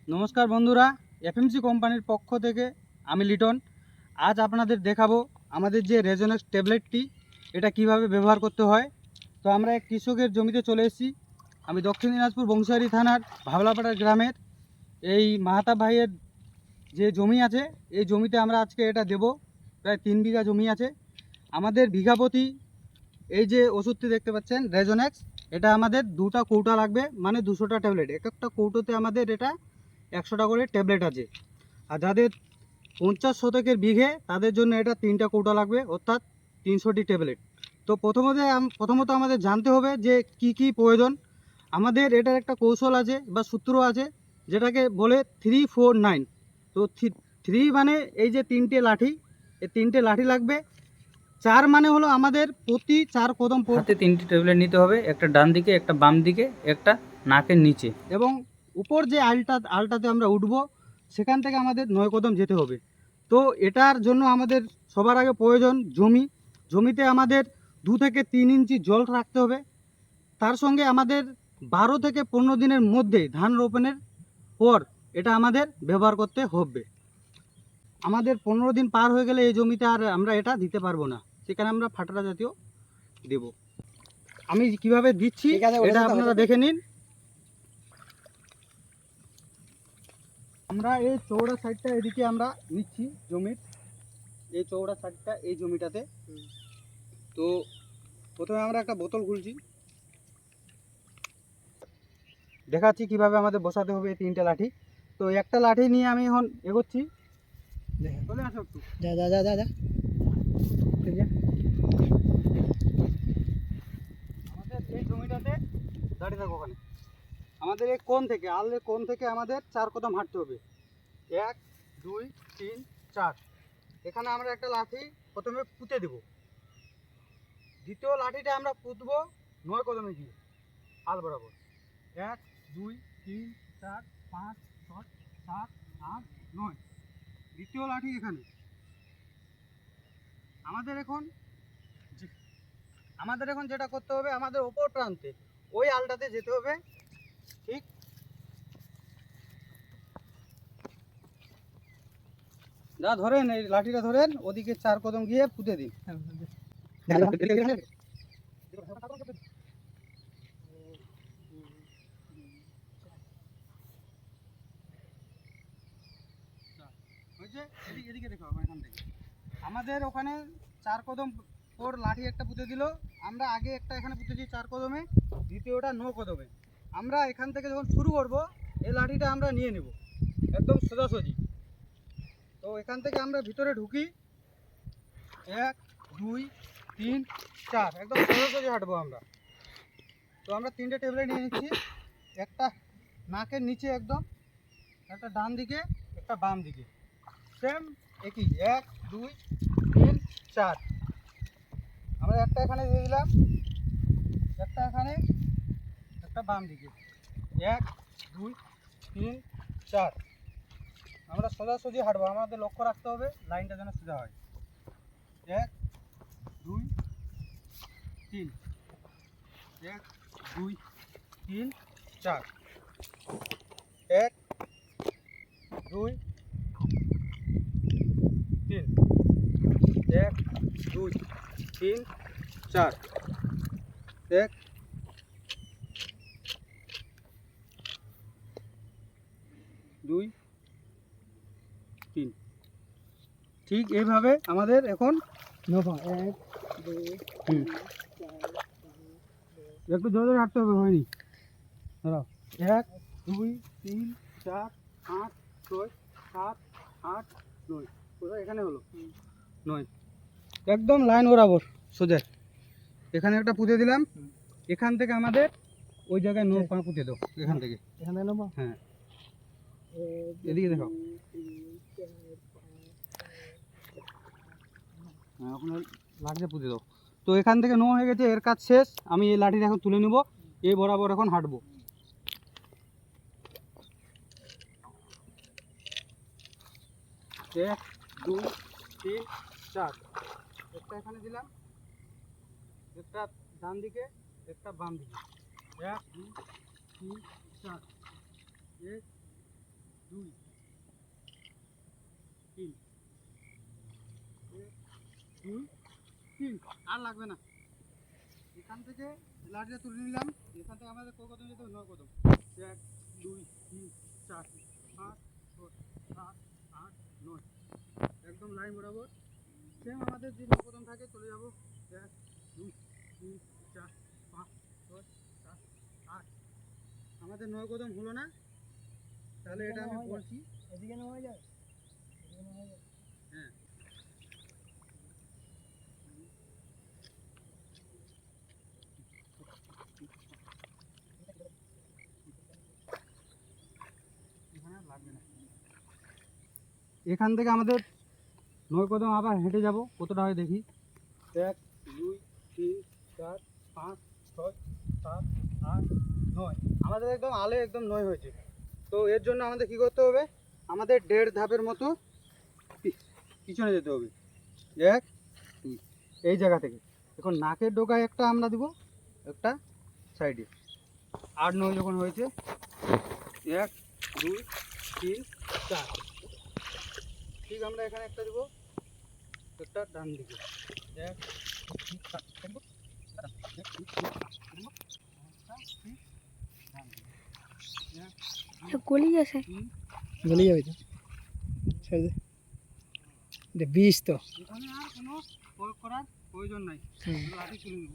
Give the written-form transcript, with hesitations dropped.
নমস্কার বন্ধুরা, এফএমসি কোম্পানির পক্ষ থেকে আমি লিটন। আজ আপনাদের দেখাবো আমাদের যে রেজোনেক্স ট্যাবলেটটি এটা কিভাবে ব্যবহার করতে হয়। তো আমরা এক কৃষকের জমিতে চলে এসেছি। আমি দক্ষিণ দিনাজপুর বংশিয়ারি থানার ভাবলাপাড়া গ্রামের এই মাহাতাব ভাইয়ের যে জমি আছে, এই জমিতে আমরা আজকে এটা দেব। প্রায় 3 বিঘা জমি আছে আমাদের। বিঘা প্রতি এই যে ওষুধটি দেখতে পাচ্ছেন রেজোনেক্স, এটা আমাদের 2টা কৌটা লাগবে, মানে 200টা ট্যাবলেট। এক একটা কৌটোতে আমাদের এটা 100টা করে ট্যাবলেট আছে। আর যাদের 50 শতকের বিঘে তাদের জন্য এটা 3টা কৌটা লাগবে, অর্থাৎ 300টি ট্যাবলেট। তো প্রথমত আমাদের জানতে হবে যে কি কি প্রয়োজন। আমাদের এটার একটা কৌশল আছে বা সূত্র আছে, যেটাকে বলে 349। তো 3 মানে এই যে 3টে লাঠি, এই 3টে লাঠি লাগবে। 4 মানে হলো আমাদের প্রতি 4 কদম হাতে 3টি ট্যাবলেট নিতে হবে, একটা ডান দিকে, একটা বাম দিকে, একটা নাকের নিচে। এবং উপর যে আলটাতে আমরা উঠবো, সেখান থেকে আমাদের 9 কদম যেতে হবে। তো এটার জন্য আমাদের সবার আগে প্রয়োজন জমিতে আমাদের 2 থেকে 3 ইঞ্চি জল রাখতে হবে। তার সঙ্গে আমাদের 12 থেকে 15 দিনের মধ্যে ধান রোপণের পর এটা আমাদের ব্যবহার করতে হবে। আমাদের 15 দিন পার হয়ে গেলে এই জমিতে আর আমরা এটা দিতে পারবো না, সেখানে আমরা ফাটরা জাতীয় দেব। আমি কিভাবে দিচ্ছি এটা আপনারা দেখে নিন। আমরা এই চৌড়া সাইডটা এদিকে আমরা নিচ্ছি জমির, এই চৌড়া সাইডটা এই জমিটাতে। তো প্রথমে আমরা একটা বোতল খুলছি, দেখাচ্ছি কিভাবে আমাদের বসাতে হবে এই 3টে লাঠি। তো একটা লাঠি নিয়ে আমি এখন এগোচ্ছি। চলে আসো একটু, যা যা যা যা যা আমাদের এই জমিটাতে দাঁড়িয়ে থাকো ওখানে। আমাদের এই কোণ থেকে আলের কোণ থেকে আমাদের 4 কদম হাঁটতে হবে। 1 2 3 4। এখানে আমরা একটা লাঠি প্রথমে পুঁতে দেব। দ্বিতীয় লাঠিটা আমরা পুঁতবো 9 কদমে গিয়ে আল বরাবর। 1 2 3 4 5 6 7 8 9। দ্বিতীয় লাঠি এখানে। আমাদের এখন যেটা করতে হবে, আমাদের ওপর প্রান্তে ওই আলটাতে যেতে হবে। ঠিক যা ধরেন, এই লাঠিটা ধরেন, ওদিকে 4 কদম গিয়ে পুঁতে দিন। এদিকে দেখো, এখান থেকে আমাদের ওখানে 4 কদম ওর লাঠি একটা পুঁতে দিল। আমরা আগে একটা এখানে পুঁতেছি 4 কদমে, দ্বিতীয়টা 9 কদমে। আমরা এখান থেকে যখন শুরু করব, এই লাঠিটা আমরা নিয়ে নেব একদম সোজাসুজি। তো এখান থেকে আমরা ভিতরে ঢুকি, 1 2 3 4, একদম সোজাসুজি হাঁটবো আমরা। তো আমরা 3টে ট্যাবলেট নিয়ে নিচ্ছি, একটা নাকের নিচে একদম, একটা ডান দিকে, একটা বাম দিকে, সেম একই 1 2 3 4। আমরা একটা এখানে দিয়ে দিলাম, একটা এখানে, একটা বাম দিকে। 1 2 3 4। আমরা সোজাসুজি হাঁটবো, আমাদের লক্ষ্য রাখতে হবে লাইনটা যেন সোজা হয়। 1 2 3, 1 2 3 4, 1 2 3, 1 2 3 4, 1 2 3। ঠিক এইভাবে আমাদের এখন একটু জোরে জোরে হাঁটতে হবে, হয়নি। দাঁড়াও, 1 2 3 4 5 6 7 8 9। কোথায়? এখানে হলো 9। একদম লাইন বরাবর সোজা। এখানে একটা পুঁতে দিলাম, এখান থেকে আমাদের ওই জায়গায় 9 পা পুঁতে দাও। এখান থেকে, এখানে নেবো। হ্যাঁ এদিকে দেখো, হ্যাঁ আপনার লাঠিটা পুঁতে দাও। তো এখান থেকে 9 হয়ে গেছে, এর কাজ শেষ। আমি এই লাঠিটা এখন তুলে নেব, এই বরাবর এখন হাঁটবো। 1 2 3 4। একটা এখানে দিলাম, একটা ডান দিকে, একটা বাম দিকে। 1 2 3 4, 1 2 3 1 2 3 আর লাগবে না। এখান থেকে লাঠিটা তুলে নিলাম। এখান থেকে আমাদের কত কদম যেতে হবে? 9 কদম। 1 2 3 4 5 6 7 8 9, একদম লাইন বরাবর সেম আমাদের যে 9 কদম থাকে চলে যাব। 1 2 3 4 5 6 7 8, আমাদের 9 কদম হলো না, তাহলে এটা আমি বলছি এদিকে নেওয়া যায়। হ্যাঁ। এখানে আর লাগবে না। এখান থেকে আমাদের 9 কদম আবার হেঁটে যাব, কতটা হয় দেখি। 1 2 3 4 5 6 7 8 9, আমাদের একদম আলে একদম 9 হয়েছে। তো এর জন্য আমাদের কি করতে হবে? আমাদের 1.5 ধাপের মতো পিছনে যেতে হবে। 1 2, এই জায়গা থেকে এখন নাকের ডোকায় একটা আমরা দিব, একটা সাইডে। 8 9 যখন হয়েছে, 1 2 3 4, ঠিক আমরা এখানে একটা দিব, একটা ডান দিকে। 1 গলি আছে, গলি যাবে তো ছেড়ে দে। বিষ তো এখানে আর কোনো প্রয়োগ করার প্রয়োজন নাই, লাঠি তুলে নেব।